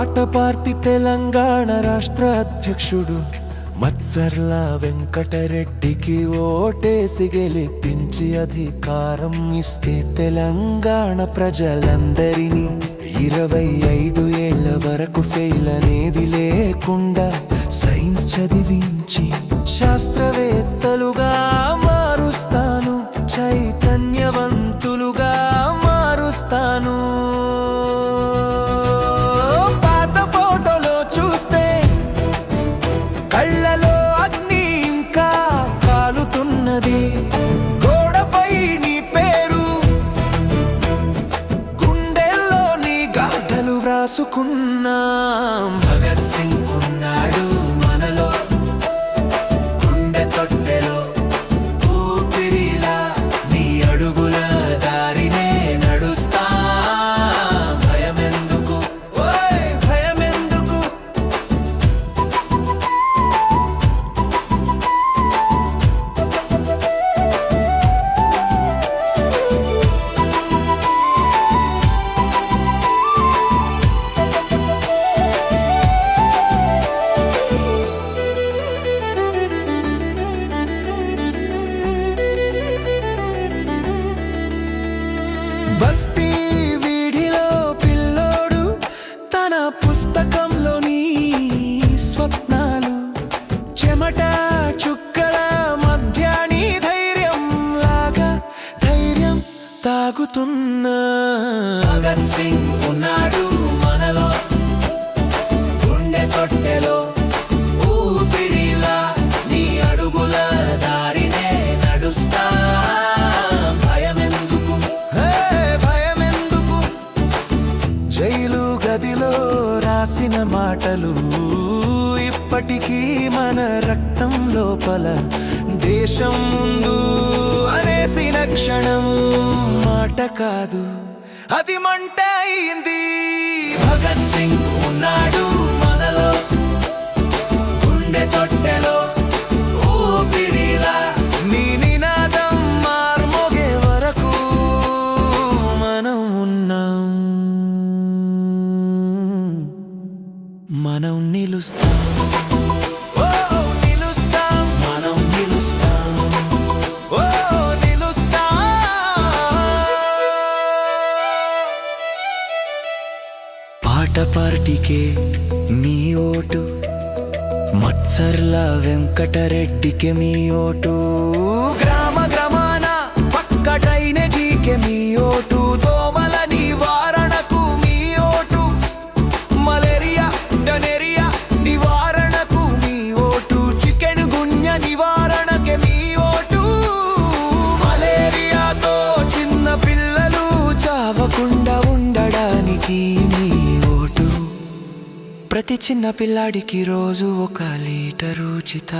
పాట పార్టీ తెలంగాణ రాష్ట్ర అధ్యక్షుడు మత్సర్ల వెంకటరెడ్డికి ఓటేసి గెలిపించి అధికారం ఇస్తే తెలంగాణ ప్రజలందరినీ 25 ఏళ్ల వరకు ఫెయిల్ అనేది లేకుండా సైన్స్ చదివించి శాస్త్రవేత్తలుగా మారుస్తాను, చైతన్యవంతులుగా మారుస్తాను. పాత ఫోటోలో చూస్తే కళ్ళలో అగ్ని ఇంకా కాలుతున్నది. గోడపై నీ పేరు, గుండెల్లో నీ గాథలు వ్రాసుకున్నాం. భగత్ సింగ్ ఉన్నాడు మనలో, గుండె తొట్టెలో ఊపిరిలా నీ అడుగుల దారినే నడుస్తా. భయమెందుకు, ఓయ్ భయమెందుకు? బస్తీ వీధిలో పిల్లోడు తన పుస్తకంలోని స్వప్నాలు చెమట చుక్కల మధ్య నీ ధైర్యం లాగా ధైర్యం తాగుతున్నా. భగత్ సింగ్ ఉన్నాడు మనలో, గుండె తొట్టెలో ఊపిరిలా నీ అడుగుల దారినే నడుస్తా. జైలు గదిలో రాసిన మాటలు ఇప్పటికీ మన రక్తం లోపల. దేశం ముందు అనేసిన క్షణం మాట కాదు, అది మంట అయింది. భగత్ సింగ్ ఉన్నాడు మనలో, గుండె తొట్టెలో ఊపిరిలా నీ నినాదం మార్మోగే వరకు మనం ఉన్నాం. మనం నిలుస్తాం, ఓ నిలుస్తాం, మనం నిలుస్తాం, ఓ నిలుస్తాం. పాట పార్టీకే మీ ఓటు, మత్సర్ల వెంకటరెడ్డికి మీ ఓటు. గ్రామ గ్రామాన పక్క డ్రైనేజీకే మీ ఓటు. దోమల నివారణకు మీ ఓటు, మలేరియా డనేరియా నివారణకు మీ ఓటు. చికెన్ గున్య నివారణకే మీ ఓటు. మలేరియాతో చిన్న పిల్లలు చావకుండా ఉండడానికి మీ ఓటు. ప్రతి చిన్న పిల్లాడికి రోజు 1 లీటరు ఉచిత